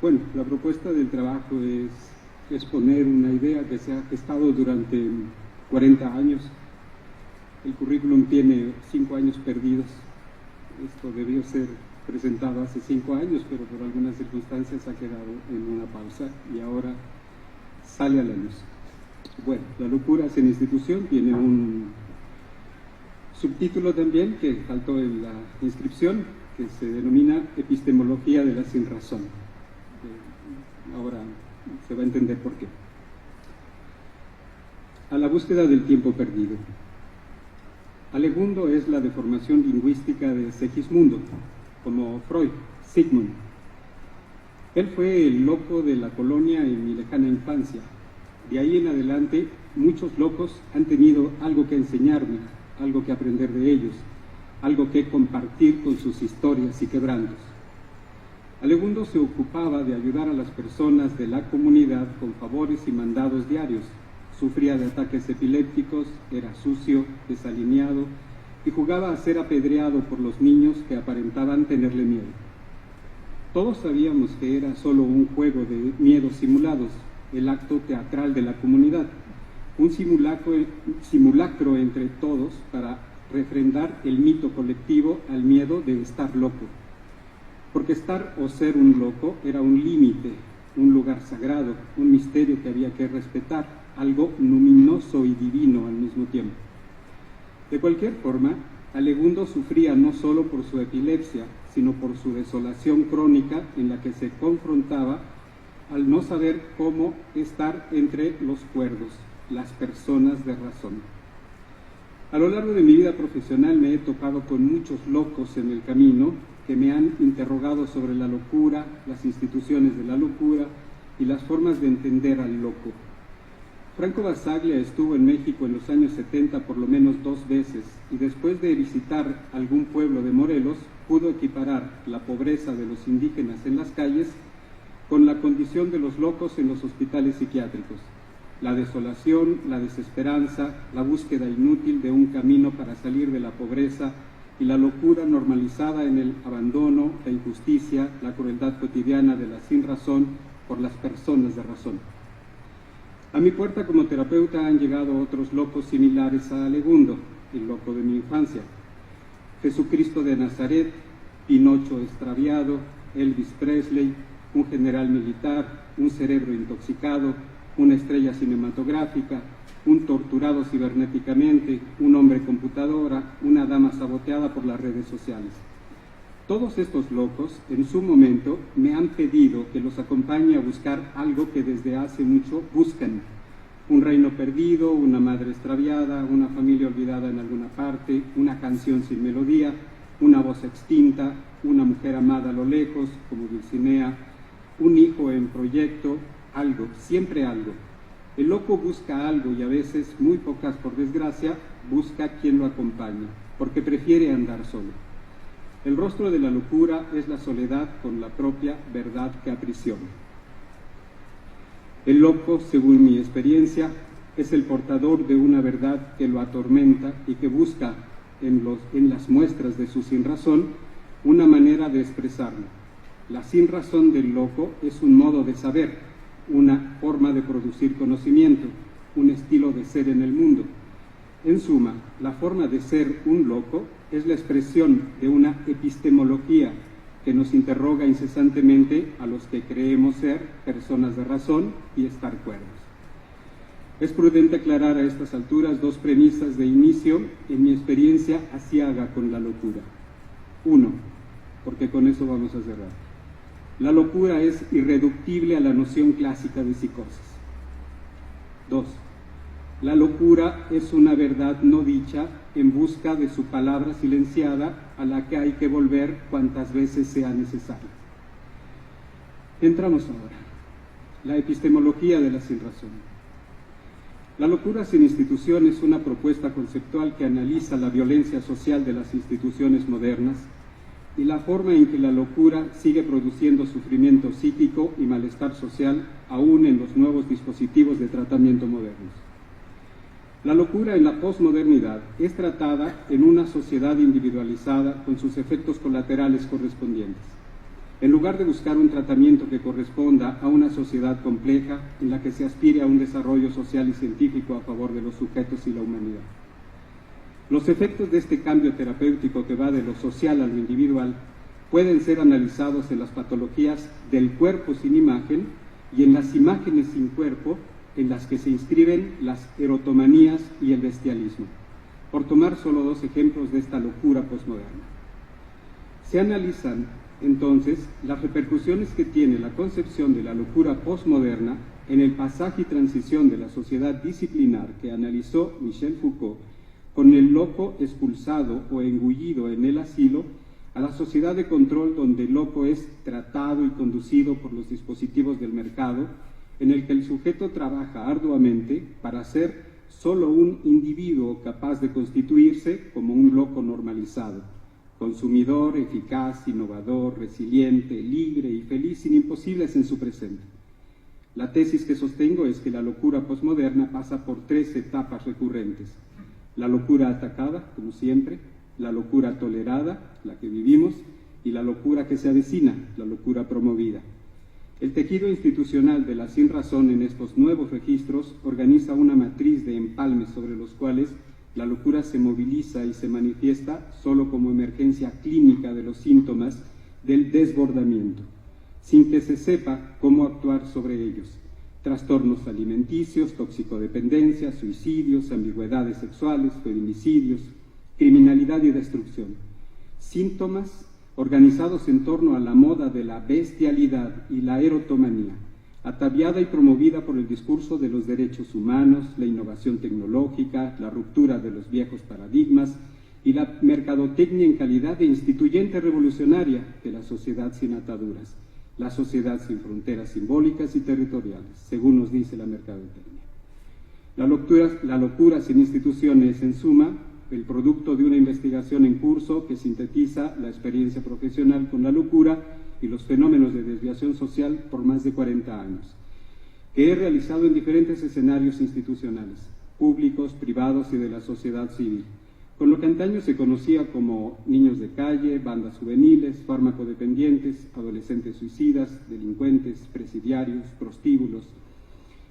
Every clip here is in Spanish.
Bueno, la propuesta del trabajo es exponer una idea que se ha gestado durante 40 años. El currículum tiene 5 años perdidos. Esto debió ser presentado hace 5 años, pero por algunas circunstancias ha quedado en una pausa y ahora sale a la luz. Bueno, La locura sin institución tiene un subtítulo también que faltó en la inscripción, que se denomina Epistemología de la Sinrazón. Ahora se va a entender por qué. A la búsqueda del tiempo perdido. Alegundo es la deformación lingüística de Segismundo, como Freud, Sigmund. Él fue el loco de la colonia en mi lejana infancia. De ahí en adelante, muchos locos han tenido algo que enseñarme, algo que aprender de ellos, algo que compartir con sus historias y quebrantos. Alegundo se ocupaba de ayudar a las personas de la comunidad con favores y mandados diarios. Sufría de ataques epilépticos, era sucio, desalineado y jugaba a ser apedreado por los niños que aparentaban tenerle miedo. Todos sabíamos que era solo un juego de miedos simulados, el acto teatral de la comunidad, un simulacro entre todos para refrendar el mito colectivo al miedo de estar loco. Porque estar o ser un loco era un límite, un lugar sagrado, un misterio que había que respetar, algo luminoso y divino al mismo tiempo. De cualquier forma, Alegundo sufría no solo por su epilepsia, sino por su desolación crónica en la que se confrontaba al no saber cómo estar entre los cuerdos, las personas de razón. A lo largo de mi vida profesional me he topado con muchos locos en el camino que me han interrogado sobre la locura, las instituciones de la locura y las formas de entender al loco. Franco Basaglia estuvo en México en los años 70 por lo menos 2 veces y después de visitar algún pueblo de Morelos pudo equiparar la pobreza de los indígenas en las calles con la condición de los locos en los hospitales psiquiátricos. La desolación, la desesperanza, la búsqueda inútil de un camino para salir de la pobreza y la locura normalizada en el abandono, la injusticia, la crueldad cotidiana de la sinrazón por las personas de razón. A mi puerta como terapeuta han llegado otros locos similares a Alegundo, el loco de mi infancia. Jesucristo de Nazaret, Pinocho extraviado, Elvis Presley, un general militar, un cerebro intoxicado, una estrella cinematográfica, un torturado cibernéticamente, un hombre computadora, una dama saboteada por las redes sociales. Todos estos locos, en su momento, me han pedido que los acompañe a buscar algo que desde hace mucho buscan. Un reino perdido, una madre extraviada, una familia olvidada en alguna parte, una canción sin melodía, una voz extinta, una mujer amada a lo lejos, como Dulcinea, un hijo en proyecto, algo, siempre algo. El loco busca algo y a veces, muy pocas por desgracia, busca quien lo acompañe, porque prefiere andar solo. El rostro de la locura es la soledad con la propia verdad que aprisiona. El loco, según mi experiencia, es el portador de una verdad que lo atormenta y que busca en las muestras de su sinrazón una manera de expresarlo. La sinrazón del loco es un modo de saber, una forma de producir conocimiento, un estilo de ser en el mundo. En suma, la forma de ser un loco es la expresión de una epistemología que nos interroga incesantemente a los que creemos ser personas de razón y estar cuerdos. Es prudente aclarar a estas alturas 2 premisas de inicio en mi experiencia aciaga con la locura. 1, porque con eso vamos a cerrar. La locura es irreductible a la noción clásica de psicosis. 2. La locura es una verdad no dicha en busca de su palabra silenciada a la que hay que volver cuantas veces sea necesario. Entramos ahora. La epistemología de la sinrazón. La locura sin institución es una propuesta conceptual que analiza la violencia social de las instituciones modernas y la forma en que la locura sigue produciendo sufrimiento psíquico y malestar social aún en los nuevos dispositivos de tratamiento modernos. La locura en la posmodernidad es tratada en una sociedad individualizada con sus efectos colaterales correspondientes. en lugar de buscar un tratamiento que corresponda a una sociedad compleja en la que se aspire a un desarrollo social y científico a favor de los sujetos y la humanidad. Los efectos de este cambio terapéutico que va de lo social a lo individual pueden ser analizados en las patologías del cuerpo sin imagen y en las imágenes sin cuerpo, en las que se inscriben las erotomanías y el bestialismo, por tomar solo dos ejemplos de esta locura posmoderna. Se analizan entonces las repercusiones que tiene la concepción de la locura posmoderna en el pasaje y transición de la sociedad disciplinar que analizó Michel Foucault, con el loco expulsado o engullido en el asilo, a la sociedad de control donde el loco es tratado y conducido por los dispositivos del mercado, en el que el sujeto trabaja arduamente para ser solo un individuo capaz de constituirse como un loco normalizado, consumidor, eficaz, innovador, resiliente, libre y feliz sin imposibles en su presente. La tesis que sostengo es que la locura posmoderna pasa por tres etapas recurrentes: la locura atacada, como siempre, la locura tolerada, la que vivimos, y la locura que se avecina, la locura promovida. El tejido institucional de la sinrazón en estos nuevos registros organiza una matriz de empalmes sobre los cuales la locura se moviliza y se manifiesta solo como emergencia clínica de los síntomas del desbordamiento, sin que se sepa cómo actuar sobre ellos. Trastornos alimenticios, toxicodependencia, suicidios, ambigüedades sexuales, feminicidios, criminalidad y destrucción. Síntomas organizados en torno a la moda de la bestialidad y la erotomanía, ataviada y promovida por el discurso de los derechos humanos, la innovación tecnológica, la ruptura de los viejos paradigmas y la mercadotecnia en calidad de instituyente revolucionaria de la sociedad sin ataduras, la sociedad sin fronteras simbólicas y territoriales, según nos dice la mercadotecnia. La locura sin instituciones, en suma, el producto de una investigación en curso que sintetiza la experiencia profesional con la locura y los fenómenos de desviación social por más de 40 años, que he realizado en diferentes escenarios institucionales, públicos, privados y de la sociedad civil, con lo que antaño se conocía como niños de calle, bandas juveniles, fármacodependientes, adolescentes suicidas, delincuentes, presidiarios, prostíbulos,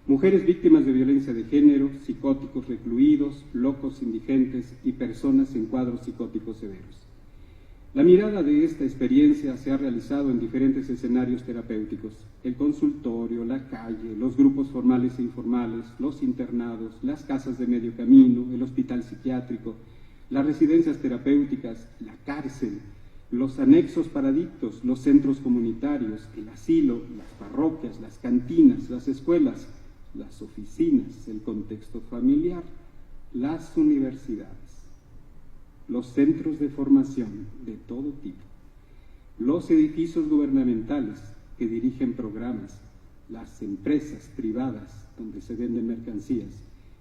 mujeres víctimas de violencia de género, psicóticos recluidos, locos indigentes y personas en cuadros psicóticos severos. La mirada de esta experiencia se ha realizado en diferentes escenarios terapéuticos: el consultorio, la calle, los grupos formales e informales, los internados, las casas de medio camino, el hospital psiquiátrico, las residencias terapéuticas, la cárcel, los anexos para adictos, los centros comunitarios, el asilo, las parroquias, las cantinas, las escuelas, las oficinas, el contexto familiar, las universidades, los centros de formación de todo tipo, los edificios gubernamentales que dirigen programas, las empresas privadas donde se venden mercancías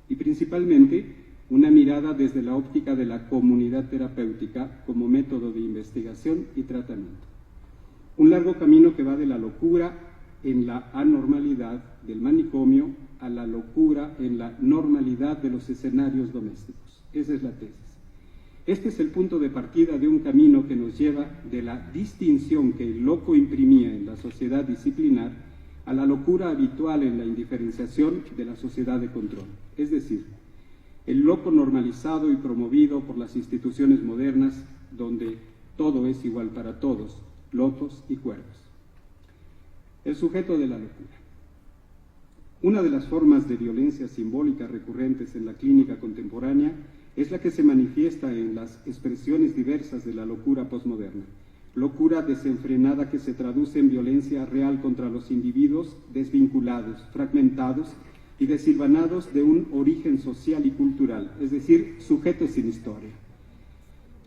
y principalmente una mirada desde la óptica de la comunidad terapéutica como método de investigación y tratamiento. Un largo camino que va de la locura en la anormalidad del manicomio a la locura en la normalidad de los escenarios domésticos. Esa es la tesis. Este es el punto de partida de un camino que nos lleva de la distinción que el loco imprimía en la sociedad disciplinar a la locura habitual en la indiferenciación de la sociedad de control, es decir, el loco normalizado y promovido por las instituciones modernas donde todo es igual para todos, locos y cuerdos. El sujeto de la locura. Una de las formas de violencia simbólica recurrentes en la clínica contemporánea es la que se manifiesta en las expresiones diversas de la locura posmoderna. Locura desenfrenada que se traduce en violencia real contra los individuos desvinculados, fragmentados y desilvanados de un origen social y cultural, es decir, sujetos sin historia.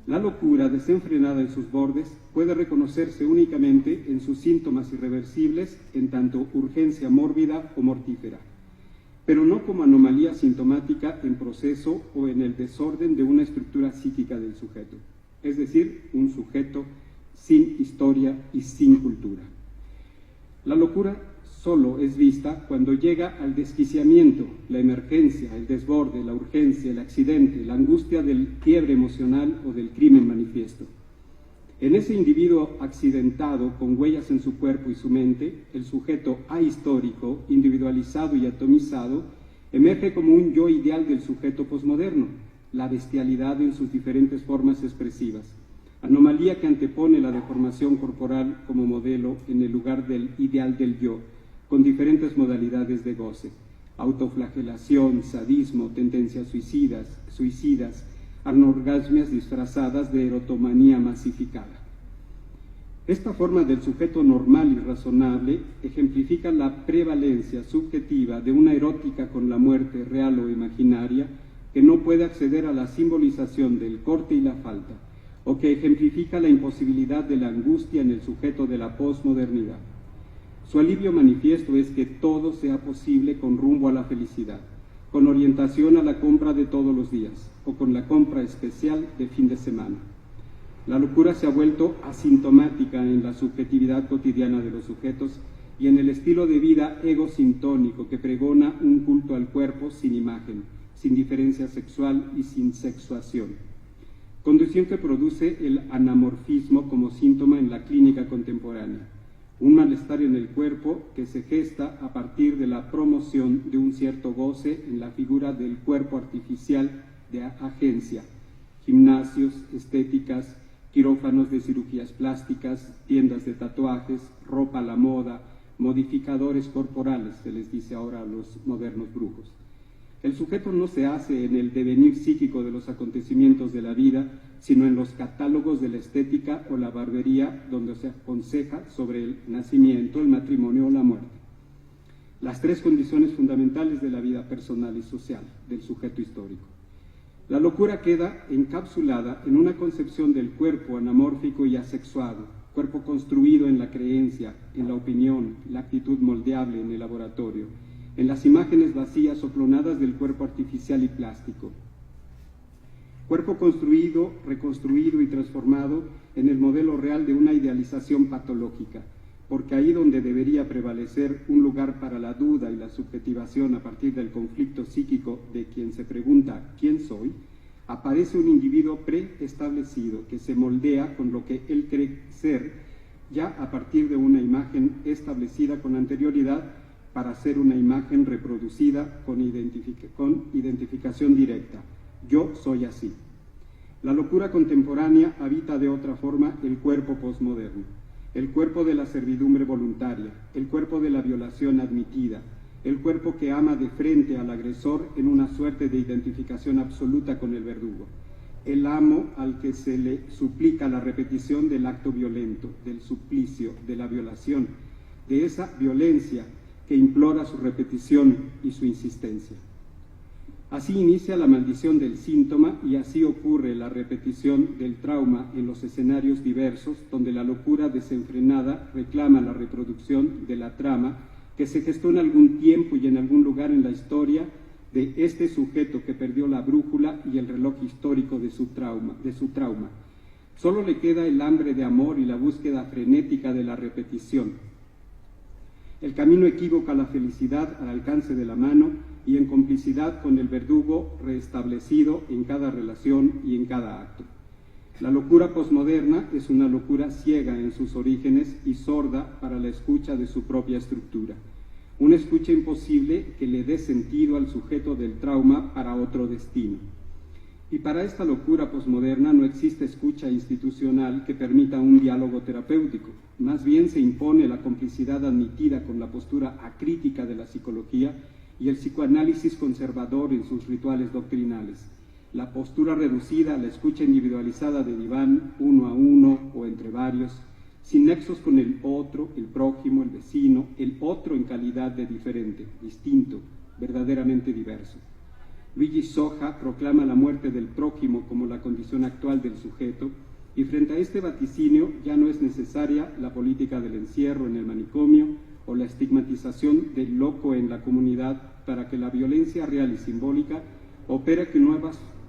La locura desenfrenada en sus bordes puede reconocerse únicamente en sus síntomas irreversibles, en tanto urgencia mórbida o mortífera, pero no como anomalía sintomática en proceso o en el desorden de una estructura psíquica del sujeto, es decir, un sujeto sin historia y sin cultura. La locura solo es vista cuando llega al desquiciamiento, la emergencia, el desborde, la urgencia, el accidente, la angustia del quiebre emocional o del crimen manifiesto. En ese individuo accidentado, con huellas en su cuerpo y su mente, el sujeto ahistórico, individualizado y atomizado, emerge como un yo ideal del sujeto posmoderno, la bestialidad en sus diferentes formas expresivas, anomalía que antepone la deformación corporal como modelo en el lugar del ideal del yo, con diferentes modalidades de goce, autoflagelación, sadismo, tendencias suicidas, anorgasmias disfrazadas de erotomanía masificada. Esta forma del sujeto normal y razonable ejemplifica la prevalencia subjetiva de una erótica con la muerte real o imaginaria que no puede acceder a la simbolización del corte y la falta, o que ejemplifica la imposibilidad de la angustia en el sujeto de la posmodernidad. Su alivio manifiesto es que todo sea posible con rumbo a la felicidad, con orientación a la compra de todos los días, o con la compra especial de fin de semana. La locura se ha vuelto asintomática en la subjetividad cotidiana de los sujetos y en el estilo de vida egosintónico que pregona un culto al cuerpo sin imagen, sin diferencia sexual y sin sexuación. Condición que produce el anamorfismo como síntoma en la clínica contemporánea, un malestar en el cuerpo que se gesta a partir de la promoción de un cierto goce en la figura del cuerpo artificial de agencia, gimnasios, estéticas, quirófanos de cirugías plásticas, tiendas de tatuajes, ropa a la moda, modificadores corporales, se les dice ahora a los modernos brujos. El sujeto no se hace en el devenir psíquico de los acontecimientos de la vida, sino en los catálogos de la estética o la barbería, donde se aconseja sobre el nacimiento, el matrimonio o la muerte. Las tres condiciones fundamentales de la vida personal y social del sujeto histórico. La locura queda encapsulada en una concepción del cuerpo anamórfico y asexuado, cuerpo construido en la creencia, en la opinión, la actitud moldeable en el laboratorio, en las imágenes vacías o clonadas del cuerpo artificial y plástico. Cuerpo construido, reconstruido y transformado en el modelo real de una idealización patológica, porque ahí donde debería prevalecer un lugar para la duda y la subjetivación a partir del conflicto psíquico de quien se pregunta ¿quién soy?, aparece un individuo preestablecido que se moldea con lo que él cree ser, ya a partir de una imagen establecida con anterioridad para ser una imagen reproducida con identificación directa. Yo soy así. La locura contemporánea habita de otra forma el cuerpo posmoderno, el cuerpo de la servidumbre voluntaria, el cuerpo de la violación admitida, el cuerpo que ama de frente al agresor en una suerte de identificación absoluta con el verdugo, el amo al que se le suplica la repetición del acto violento, del suplicio, de la violación, de esa violencia que implora su repetición y su insistencia. Así inicia la maldición del síntoma y así ocurre la repetición del trauma en los escenarios diversos donde la locura desenfrenada reclama la reproducción de la trama que se gestó en algún tiempo y en algún lugar en la historia de este sujeto que perdió la brújula y el reloj histórico de su trauma. Solo le queda el hambre de amor y la búsqueda frenética de la repetición. El camino equívoco a la felicidad al alcance de la mano y en complicidad con el verdugo restablecido en cada relación y en cada acto. La locura posmoderna es una locura ciega en sus orígenes y sorda para la escucha de su propia estructura. Una escucha imposible que le dé sentido al sujeto del trauma para otro destino. Y para esta locura posmoderna no existe escucha institucional que permita un diálogo terapéutico. Más bien se impone la complicidad admitida con la postura acrítica de la psicología y el psicoanálisis conservador en sus rituales doctrinales. La postura reducida a la escucha individualizada de diván, uno a uno o entre varios, sin nexos con el otro, el prójimo, el vecino, el otro en calidad de diferente, distinto, verdaderamente diverso. Luigi Soja proclama la muerte del prójimo como la condición actual del sujeto, y frente a este vaticinio ya no es necesaria la política del encierro en el manicomio o la estigmatización del loco en la comunidad para que la violencia real y simbólica opere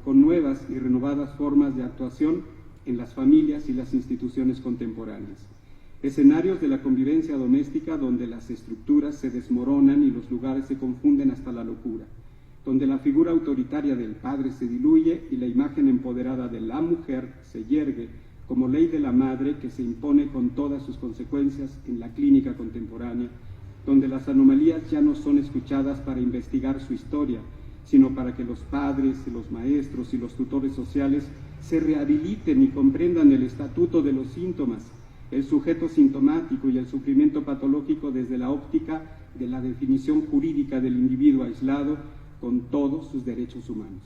con nuevas y renovadas formas de actuación en las familias y las instituciones contemporáneas. Escenarios de la convivencia doméstica donde las estructuras se desmoronan y los lugares se confunden hasta la locura, donde la figura autoritaria del padre se diluye y la imagen empoderada de la mujer se yergue como ley de la madre que se impone con todas sus consecuencias en la clínica contemporánea, donde las anomalías ya no son escuchadas para investigar su historia, sino para que los padres, los maestros y los tutores sociales se rehabiliten y comprendan el estatuto de los síntomas, el sujeto sintomático y el sufrimiento patológico desde la óptica de la definición jurídica del individuo aislado con todos sus derechos humanos.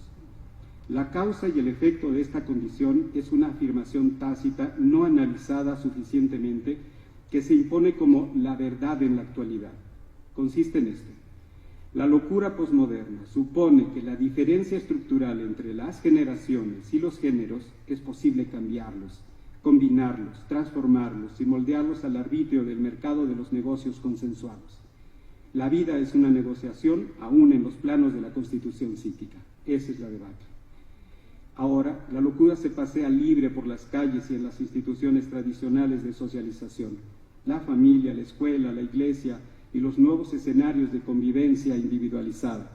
La causa y el efecto de esta condición es una afirmación tácita no analizada suficientemente que se impone como la verdad en la actualidad. Consiste en esto. La locura posmoderna supone que la diferencia estructural entre las generaciones y los géneros es posible cambiarlos, combinarlos, transformarlos y moldearlos al arbitrio del mercado de los negocios consensuados. La vida es una negociación aún en los planos de la constitución psíquica. Esa es la debacle. Ahora, la locura se pasea libre por las calles y en las instituciones tradicionales de socialización. La familia, la escuela, la iglesia y los nuevos escenarios de convivencia individualizada.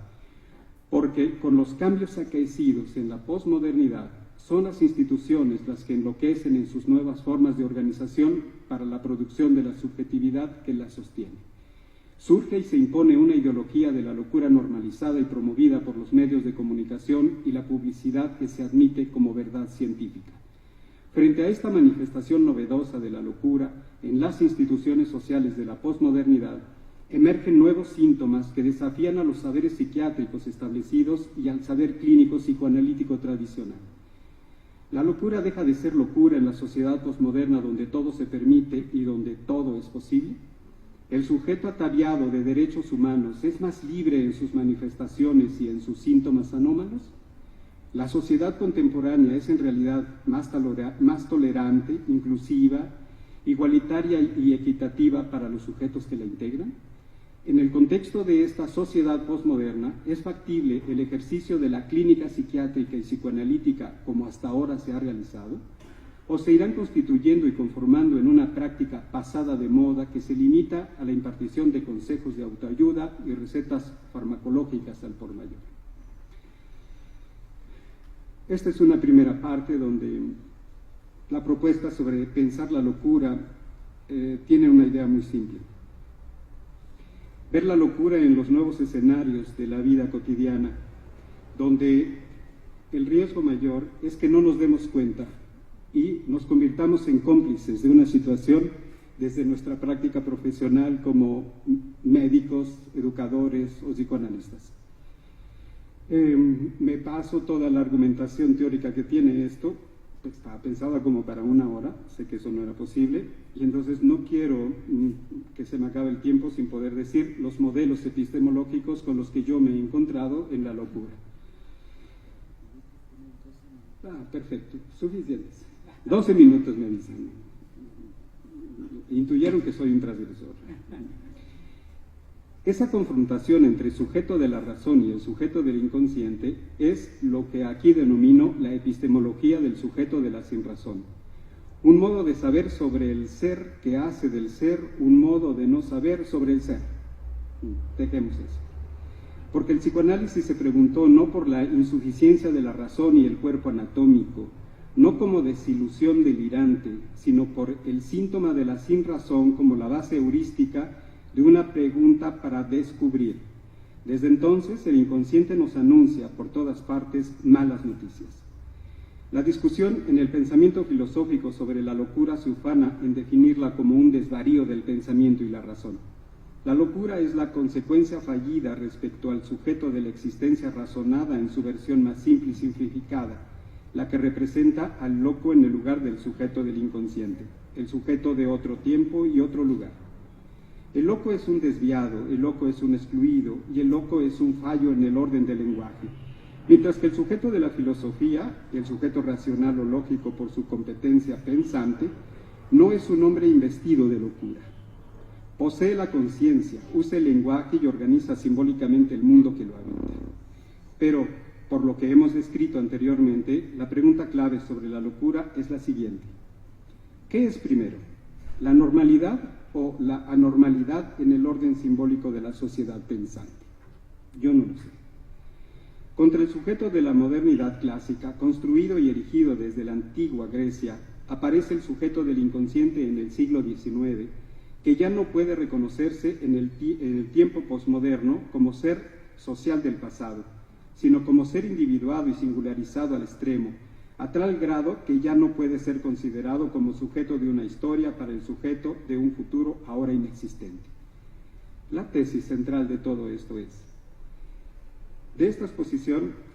Porque con los cambios acaecidos en la posmodernidad, son las instituciones las que enloquecen en sus nuevas formas de organización para la producción de la subjetividad que las sostiene. Surge y se impone una ideología de la locura normalizada y promovida por los medios de comunicación y la publicidad que se admite como verdad científica. Frente a esta manifestación novedosa de la locura en las instituciones sociales de la posmodernidad, emergen nuevos síntomas que desafían a los saberes psiquiátricos establecidos y al saber clínico psicoanalítico tradicional. La locura deja de ser locura en la sociedad posmoderna donde todo se permite y donde todo es posible. El sujeto ataviado de derechos humanos es más libre en sus manifestaciones y en sus síntomas anómalos. La sociedad contemporánea es en realidad más tolerante, inclusiva, igualitaria y equitativa para los sujetos que la integran. En el contexto de esta sociedad posmoderna, ¿es factible el ejercicio de la clínica psiquiátrica y psicoanalítica como hasta ahora se ha realizado? ¿O se irán constituyendo y conformando en una práctica pasada de moda que se limita a la impartición de consejos de autoayuda y recetas farmacológicas al por mayor? Esta es una primera parte donde la propuesta sobre pensar la locura tiene una idea muy simple. Ver la locura en los nuevos escenarios de la vida cotidiana, donde el riesgo mayor es que no nos demos cuenta y nos convirtamos en cómplices de una situación desde nuestra práctica profesional como médicos, educadores o psicoanalistas. Me paso toda la argumentación teórica que tiene esto, pues estaba pensada como para 1 hora, sé que eso no era posible, y entonces no quiero que se me acabe el tiempo sin poder decir los modelos epistemológicos con los que yo me he encontrado en la locura. Perfecto, suficientes. 12 minutos me dicen. Intuyeron que soy un transgresor. Esa confrontación entre el sujeto de la razón y el sujeto del inconsciente es lo que aquí denomino la epistemología del sujeto de la sinrazón. Un modo de saber sobre el ser que hace del ser un modo de no saber sobre el ser. Dejemos eso. Porque el psicoanálisis se preguntó no por la insuficiencia de la razón y el cuerpo anatómico, no como desilusión delirante, sino por el síntoma de la sinrazón como la base heurística de una pregunta para descubrir. Desde entonces, el inconsciente nos anuncia por todas partes malas noticias. La discusión en el pensamiento filosófico sobre la locura se ufana en definirla como un desvarío del pensamiento y la razón. La locura es la consecuencia fallida respecto al sujeto de la existencia razonada en su versión más simple y simplificada, la que representa al loco en el lugar del sujeto del inconsciente, el sujeto de otro tiempo y otro lugar. El loco es un desviado, el loco es un excluido y el loco es un fallo en el orden del lenguaje. Mientras que el sujeto de la filosofía, el sujeto racional o lógico por su competencia pensante, no es un hombre investido de locura. Posee la conciencia, usa el lenguaje y organiza simbólicamente el mundo que lo habita. Pero, por lo que hemos descrito anteriormente, la pregunta clave sobre la locura es la siguiente. ¿Qué es primero? ¿La normalidad o la anormalidad en el orden simbólico de la sociedad pensante? Yo no lo sé. Contra el sujeto de la modernidad clásica, construido y erigido desde la antigua Grecia, aparece el sujeto del inconsciente en el siglo XIX, que ya no puede reconocerse en el tiempo posmoderno como ser social del pasado, sino como ser individuado y singularizado al extremo, a tal grado que ya no puede ser considerado como sujeto de una historia para el sujeto de un futuro ahora inexistente. La tesis central de todo esto es,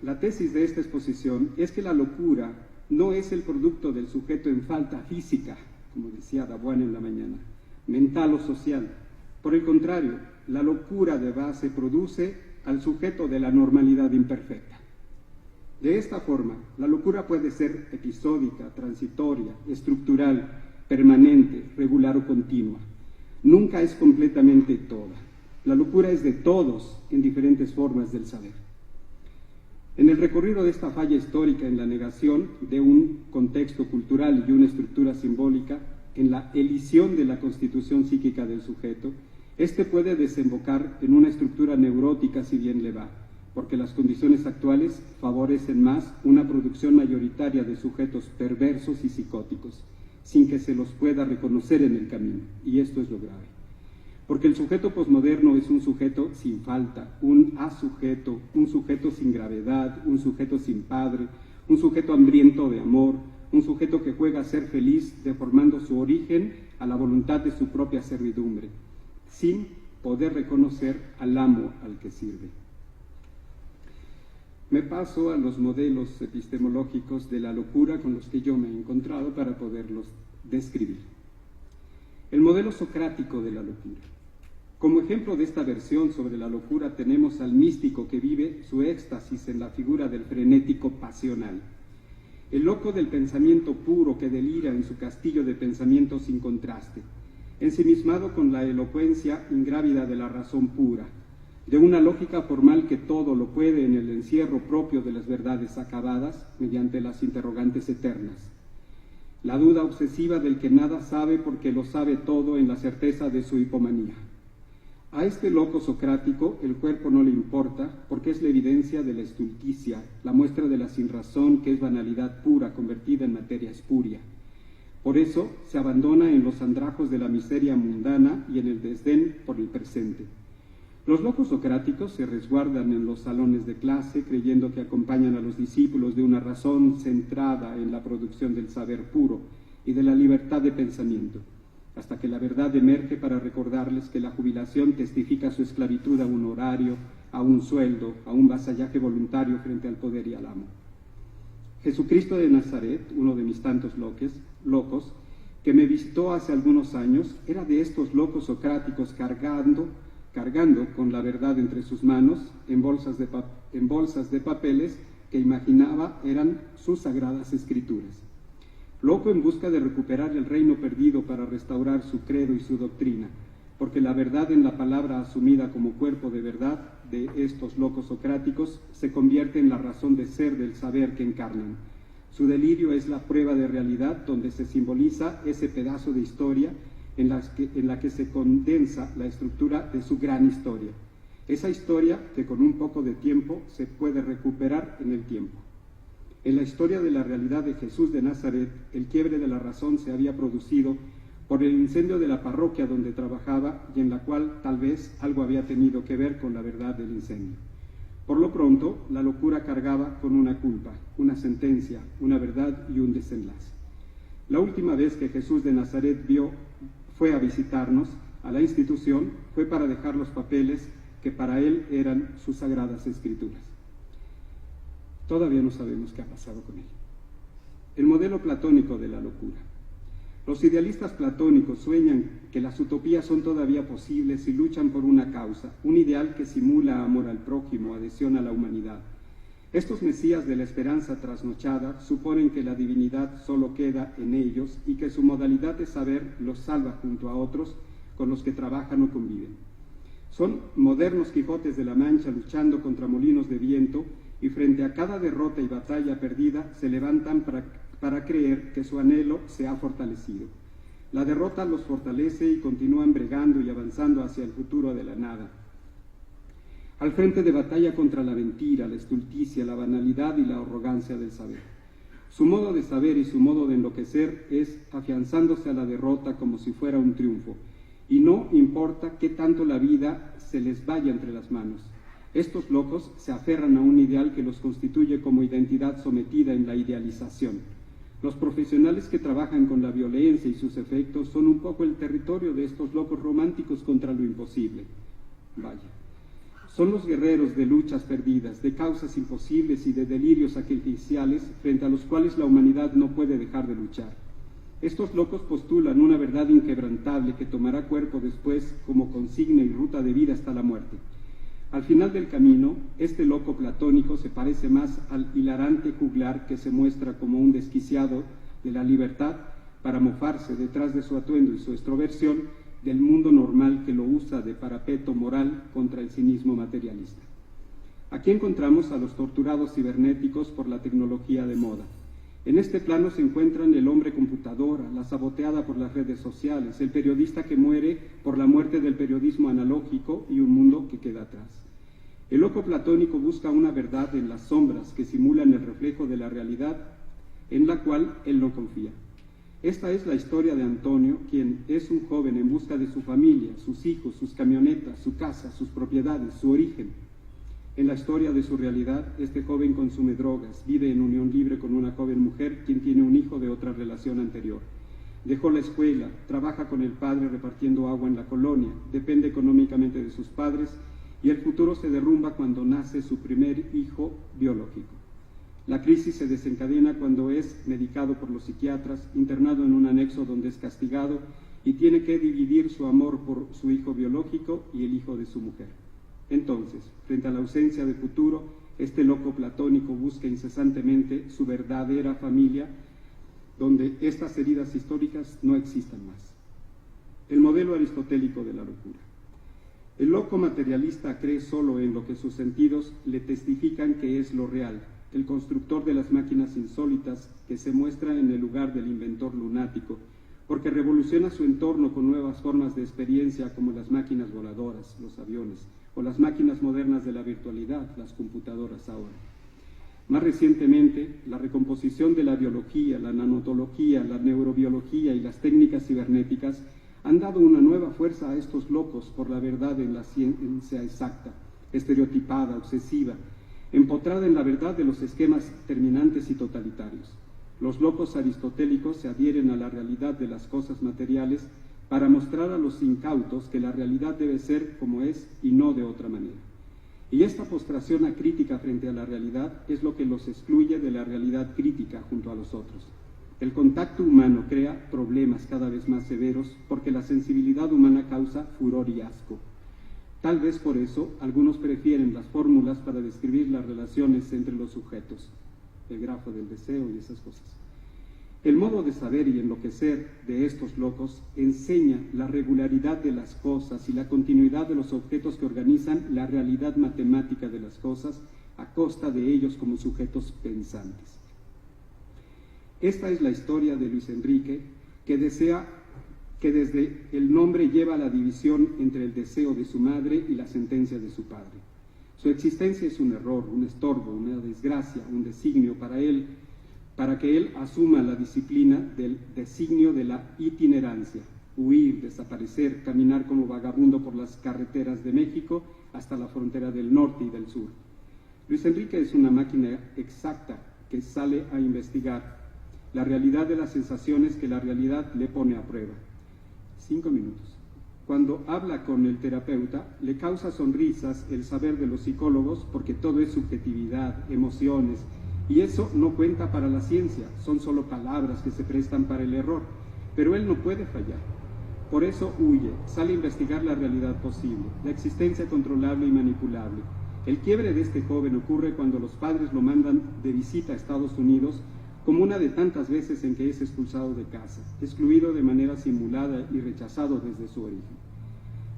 la tesis de esta exposición es que la locura no es el producto del sujeto en falta física, como decía Dabuan en la mañana, mental o social. Por el contrario, la locura de base produce al sujeto de la normalidad imperfecta. De esta forma, la locura puede ser episódica, transitoria, estructural, permanente, regular o continua. Nunca es completamente toda. La locura es de todos en diferentes formas del saber. En el recorrido de esta falla histórica en la negación de un contexto cultural y una estructura simbólica, en la elisión de la constitución psíquica del sujeto, este puede desembocar en una estructura neurótica si bien le va, porque las condiciones actuales favorecen más una producción mayoritaria de sujetos perversos y psicóticos, sin que se los pueda reconocer en el camino, y esto es lo grave. Porque el sujeto posmoderno es un sujeto sin falta, un asujeto, un sujeto sin gravedad, un sujeto sin padre, un sujeto hambriento de amor, un sujeto que juega a ser feliz deformando su origen a la voluntad de su propia servidumbre, sin poder reconocer al amo al que sirve. Me paso a los modelos epistemológicos de la locura con los que yo me he encontrado para poderlos describir. El modelo socrático de la locura. Como ejemplo de esta versión sobre la locura tenemos al místico que vive su éxtasis en la figura del frenético pasional. El loco del pensamiento puro que delira en su castillo de pensamiento sin contraste, ensimismado con la elocuencia ingrávida de la razón pura, de una lógica formal que todo lo puede en el encierro propio de las verdades acabadas mediante las interrogantes eternas. La duda obsesiva del que nada sabe porque lo sabe todo en la certeza de su hipomanía. A este loco socrático el cuerpo no le importa porque es la evidencia de la estulticia, la muestra de la sinrazón que es banalidad pura convertida en materia espuria. Por eso se abandona en los andrajos de la miseria mundana y en el desdén por el presente. Los locos socráticos se resguardan en los salones de clase creyendo que acompañan a los discípulos de una razón centrada en la producción del saber puro y de la libertad de pensamiento, hasta que la verdad emerge para recordarles que la jubilación testifica su esclavitud a un horario, a un sueldo, a un vasallaje voluntario frente al poder y al amo. Jesucristo de Nazaret, uno de mis tantos locos, que me visitó hace algunos años, era de estos locos socráticos cargando con la verdad entre sus manos en bolsas de papeles que imaginaba eran sus sagradas escrituras. Loco en busca de recuperar el reino perdido para restaurar su credo y su doctrina, porque la verdad en la palabra asumida como cuerpo de verdad de estos locos socráticos se convierte en la razón de ser del saber que encarnan. Su delirio es la prueba de realidad donde se simboliza ese pedazo de historia en la que se condensa la estructura de su gran historia. Esa historia que con un poco de tiempo se puede recuperar en el tiempo. En la historia de la realidad de Jesús de Nazaret, el quiebre de la razón se había producido por el incendio de la parroquia donde trabajaba y en la cual tal vez algo había tenido que ver con la verdad del incendio. Por lo pronto, la locura cargaba con una culpa, una sentencia, una verdad y un desenlace. La última vez que Jesús de Nazaret fue a visitarnos a la institución fue para dejar los papeles que para él eran sus sagradas escrituras. Todavía no sabemos qué ha pasado con él. El modelo platónico de la locura. Los idealistas platónicos sueñan que las utopías son todavía posibles y luchan por una causa, un ideal que simula amor al prójimo, adhesión a la humanidad. Estos mesías de la esperanza trasnochada suponen que la divinidad solo queda en ellos y que su modalidad de saber los salva junto a otros con los que trabajan o conviven. Son modernos Quijotes de la Mancha luchando contra molinos de viento y frente a cada derrota y batalla perdida se levantan para creer que su anhelo se ha fortalecido. La derrota los fortalece y continúan bregando y avanzando hacia el futuro de la nada. Al frente de batalla contra la mentira, la estulticia, la banalidad y la arrogancia del saber. Su modo de saber y su modo de enloquecer es afianzándose a la derrota como si fuera un triunfo, y no importa qué tanto la vida se les vaya entre las manos. Estos locos se aferran a un ideal que los constituye como identidad sometida en la idealización. Los profesionales que trabajan con la violencia y sus efectos son un poco el territorio de estos locos románticos contra lo imposible. Vaya. Son los guerreros de luchas perdidas, de causas imposibles y de delirios sacrificiales frente a los cuales la humanidad no puede dejar de luchar. Estos locos postulan una verdad inquebrantable que tomará cuerpo después como consigna y ruta de vida hasta la muerte. Al final del camino, este loco platónico se parece más al hilarante juglar que se muestra como un desquiciado de la libertad para mofarse detrás de su atuendo y su extroversión del mundo normal que lo usa de parapeto moral contra el cinismo materialista. Aquí encontramos a los torturados cibernéticos por la tecnología de moda. En este plano se encuentran el hombre computadora, la saboteada por las redes sociales, el periodista que muere por la muerte del periodismo analógico y un mundo que queda atrás. El loco platónico busca una verdad en las sombras que simulan el reflejo de la realidad en la cual él no confía. Esta es la historia de Antonio, quien es un joven en busca de su familia, sus hijos, sus camionetas, su casa, sus propiedades, su origen. En la historia de su realidad, este joven consume drogas, vive en unión libre con una joven mujer quien tiene un hijo de otra relación anterior. Dejó la escuela, trabaja con el padre repartiendo agua en la colonia, depende económicamente de sus padres y el futuro se derrumba cuando nace su primer hijo biológico. La crisis se desencadena cuando es medicado por los psiquiatras, internado en un anexo donde es castigado y tiene que dividir su amor por su hijo biológico y el hijo de su mujer. Entonces, frente a la ausencia de futuro, este loco platónico busca incesantemente su verdadera familia, donde estas heridas históricas no existan más. El modelo aristotélico de la locura. El loco materialista cree solo en lo que sus sentidos le testifican que es lo real, el constructor de las máquinas insólitas que se muestran en el lugar del inventor lunático, porque revoluciona su entorno con nuevas formas de experiencia como las máquinas voladoras, los aviones, o las máquinas modernas de la virtualidad, las computadoras ahora. Más recientemente, la recomposición de la biología, la nanotología, la neurobiología y las técnicas cibernéticas han dado una nueva fuerza a estos locos por la verdad en la ciencia exacta, estereotipada, obsesiva, empotrada en la verdad de los esquemas terminantes y totalitarios. Los locos aristotélicos se adhieren a la realidad de las cosas materiales para mostrar a los incautos que la realidad debe ser como es y no de otra manera. Y esta postración acrítica frente a la realidad es lo que los excluye de la realidad crítica junto a los otros. El contacto humano crea problemas cada vez más severos porque la sensibilidad humana causa furor y asco. Tal vez por eso algunos prefieren las fórmulas para describir las relaciones entre los sujetos, el grafo del deseo y esas cosas. El modo de saber y enloquecer de estos locos enseña la regularidad de las cosas y la continuidad de los objetos que organizan la realidad matemática de las cosas a costa de ellos como sujetos pensantes. Esta es la historia de Luis Enrique, que desde el nombre lleva la división entre el deseo de su madre y la sentencia de su padre. Su existencia es un error, un estorbo, una desgracia, un designio para que él asuma la disciplina del designio de la itinerancia, huir, desaparecer, caminar como vagabundo por las carreteras de México hasta la frontera del norte y del sur. Luis Enrique es una máquina exacta que sale a investigar la realidad de las sensaciones que la realidad le pone a prueba. 5 minutos. Cuando habla con el terapeuta, le causa sonrisas el saber de los psicólogos porque todo es subjetividad, emociones, y eso no cuenta para la ciencia, son solo palabras que se prestan para el error, pero él no puede fallar. Por eso huye, sale a investigar la realidad posible, la existencia controlable y manipulable. El quiebre de este joven ocurre cuando los padres lo mandan de visita a Estados Unidos como una de tantas veces en que es expulsado de casa, excluido de manera simulada y rechazado desde su origen.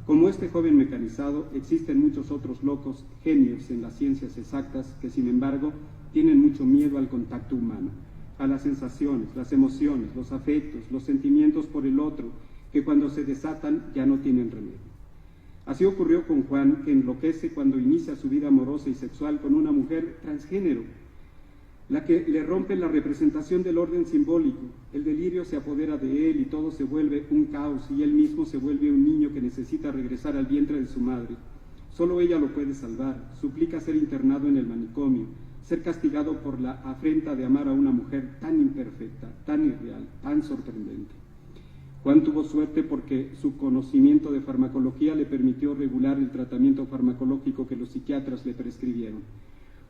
Como este joven mecanizado, existen muchos otros locos genios en las ciencias exactas que, sin embargo, tienen mucho miedo al contacto humano, a las sensaciones, las emociones, los afectos, los sentimientos por el otro, que cuando se desatan ya no tienen remedio. Así ocurrió con Juan, que enloquece cuando inicia su vida amorosa y sexual con una mujer transgénero. la que le rompe la representación del orden simbólico. El delirio se apodera de él y todo se vuelve un caos y él mismo se vuelve un niño que necesita regresar al vientre de su madre. Solo ella lo puede salvar. Suplica ser internado en el manicomio, ser castigado por la afrenta de amar a una mujer tan imperfecta, tan irreal, tan sorprendente. Juan tuvo suerte porque su conocimiento de farmacología le permitió regular el tratamiento farmacológico que los psiquiatras le prescribieron.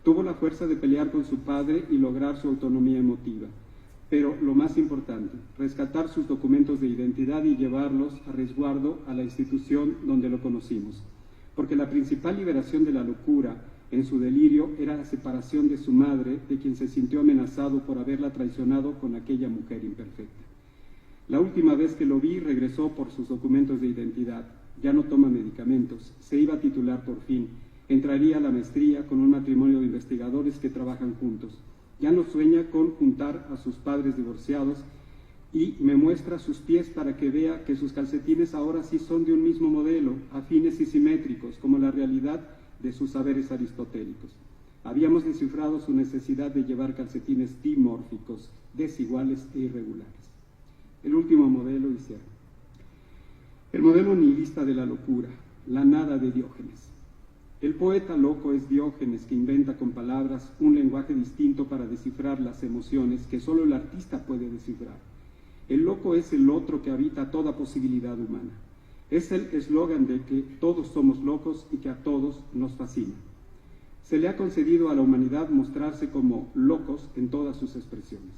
Tuvo la fuerza de pelear con su padre y lograr su autonomía emotiva. Pero lo más importante, rescatar sus documentos de identidad y llevarlos a resguardo a la institución donde lo conocimos. Porque la principal liberación de la locura en su delirio era la separación de su madre, de quien se sintió amenazado por haberla traicionado con aquella mujer imperfecta. La última vez que lo vi regresó por sus documentos de identidad. Ya no toma medicamentos, se iba a titular por fin. Entraría a la maestría con un matrimonio de investigadores que trabajan juntos. Ya no sueña con juntar a sus padres divorciados y me muestra sus pies para que vea que sus calcetines ahora sí son de un mismo modelo, afines y simétricos, como la realidad de sus saberes aristotélicos. Habíamos descifrado su necesidad de llevar calcetines dimórficos, desiguales e irregulares. El último modelo y cierro. El modelo nihilista de la locura, la nada de Diógenes. El poeta loco es Diógenes, que inventa con palabras un lenguaje distinto para descifrar las emociones que solo el artista puede descifrar. El loco es el otro que habita toda posibilidad humana. Es el eslogan de que todos somos locos y que a todos nos fascina. Se le ha concedido a la humanidad mostrarse como locos en todas sus expresiones.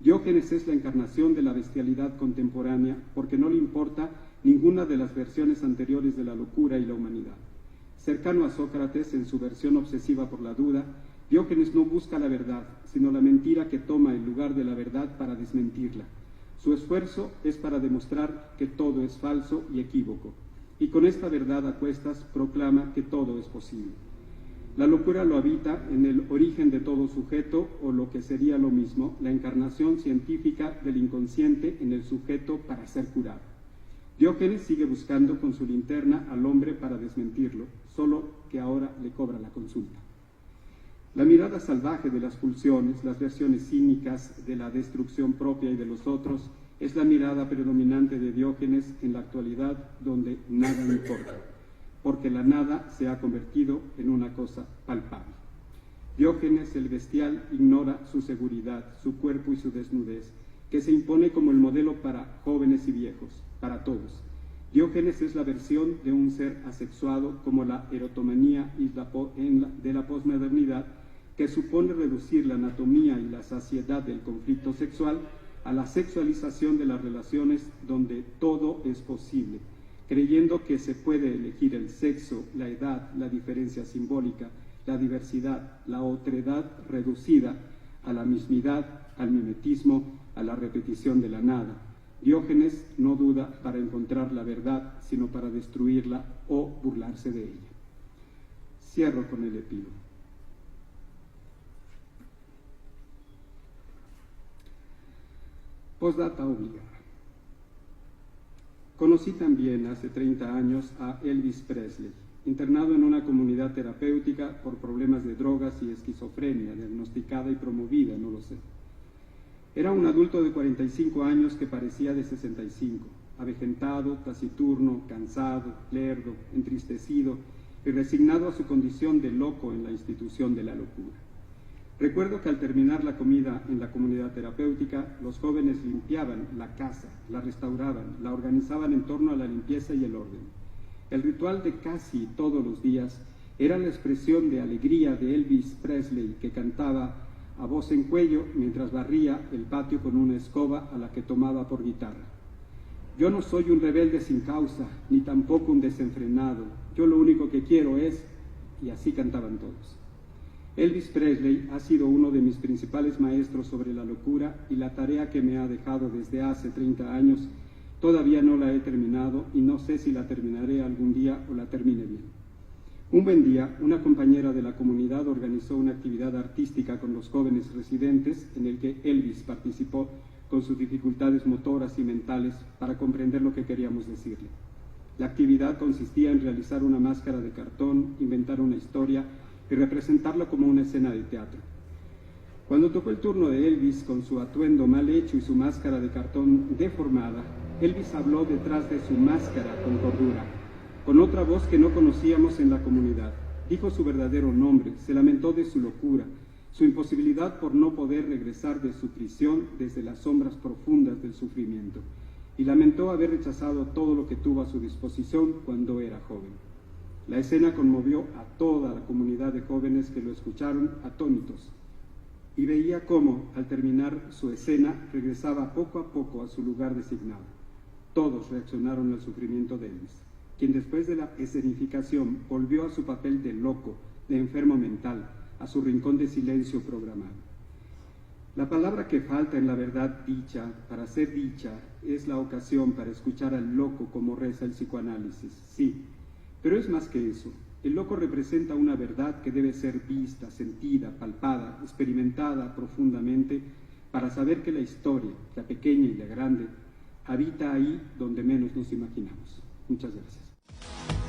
Diógenes es la encarnación de la bestialidad contemporánea porque no le importa ninguna de las versiones anteriores de la locura y la humanidad. Cercano a Sócrates en su versión obsesiva por la duda, Diógenes no busca la verdad, sino la mentira que toma el lugar de la verdad para desmentirla. Su esfuerzo es para demostrar que todo es falso y equívoco, y con esta verdad a cuestas proclama que todo es posible. La locura lo habita en el origen de todo sujeto, o lo que sería lo mismo, la encarnación científica del inconsciente en el sujeto para ser curado. Diógenes sigue buscando con su linterna al hombre para desmentirlo, solo que ahora le cobra la consulta. La mirada salvaje de las pulsiones, las versiones cínicas de la destrucción propia y de los otros, es la mirada predominante de Diógenes en la actualidad, donde nada importa, porque la nada se ha convertido en una cosa palpable. Diógenes, el bestial, ignora su seguridad, su cuerpo y su desnudez, que se impone como el modelo para jóvenes y viejos, para todos. Diógenes es la versión de un ser asexuado como la erotomanía de la posmodernidad, que supone reducir la anatomía y la saciedad del conflicto sexual a la sexualización de las relaciones donde todo es posible, creyendo que se puede elegir el sexo, la edad, la diferencia simbólica, la diversidad, la otredad reducida a la mismidad, al mimetismo, a la repetición de la nada. Diógenes no duda para encontrar la verdad, sino para destruirla o burlarse de ella. Cierro con el epílogo. Postdata obligada. Conocí también hace 30 años a Elvis Presley, internado en una comunidad terapéutica por problemas de drogas y esquizofrenia, diagnosticada y promovida, no lo sé. Era un adulto de 45 años que parecía de 65, avejentado, taciturno, cansado, lerdo, entristecido y resignado a su condición de loco en la institución de la locura. Recuerdo que al terminar la comida en la comunidad terapéutica, los jóvenes limpiaban la casa, la restauraban, la organizaban en torno a la limpieza y el orden. El ritual de casi todos los días era la expresión de alegría de Elvis Presley, que cantaba a voz en cuello mientras barría el patio con una escoba a la que tomaba por guitarra. Yo no soy un rebelde sin causa, ni tampoco un desenfrenado. Yo lo único que quiero es... Y así cantaban todos. Elvis Presley ha sido uno de mis principales maestros sobre la locura y la tarea que me ha dejado desde hace 30 años todavía no la he terminado y no sé si la terminaré algún día o la termine bien. Un buen día, una compañera de la comunidad organizó una actividad artística con los jóvenes residentes en el que Elvis participó con sus dificultades motoras y mentales para comprender lo que queríamos decirle. La actividad consistía en realizar una máscara de cartón, inventar una historia y representarla como una escena de teatro. Cuando tocó el turno de Elvis, con su atuendo mal hecho y su máscara de cartón deformada, Elvis habló detrás de su máscara con cordura, con otra voz que no conocíamos en la comunidad. Dijo su verdadero nombre, se lamentó de su locura, su imposibilidad por no poder regresar de su prisión desde las sombras profundas del sufrimiento, y lamentó haber rechazado todo lo que tuvo a su disposición cuando era joven. La escena conmovió a toda la comunidad de jóvenes que lo escucharon atónitos, y veía cómo, al terminar su escena, regresaba poco a poco a su lugar designado. Todos reaccionaron al sufrimiento de Elvis, quien después de la escenificación volvió a su papel de loco, de enfermo mental, a su rincón de silencio programado. La palabra que falta en la verdad dicha, para ser dicha, es la ocasión para escuchar al loco como reza el psicoanálisis, sí, pero es más que eso. El loco representa una verdad que debe ser vista, sentida, palpada, experimentada profundamente para saber que la historia, la pequeña y la grande, habita ahí donde menos nos imaginamos. Muchas gracias.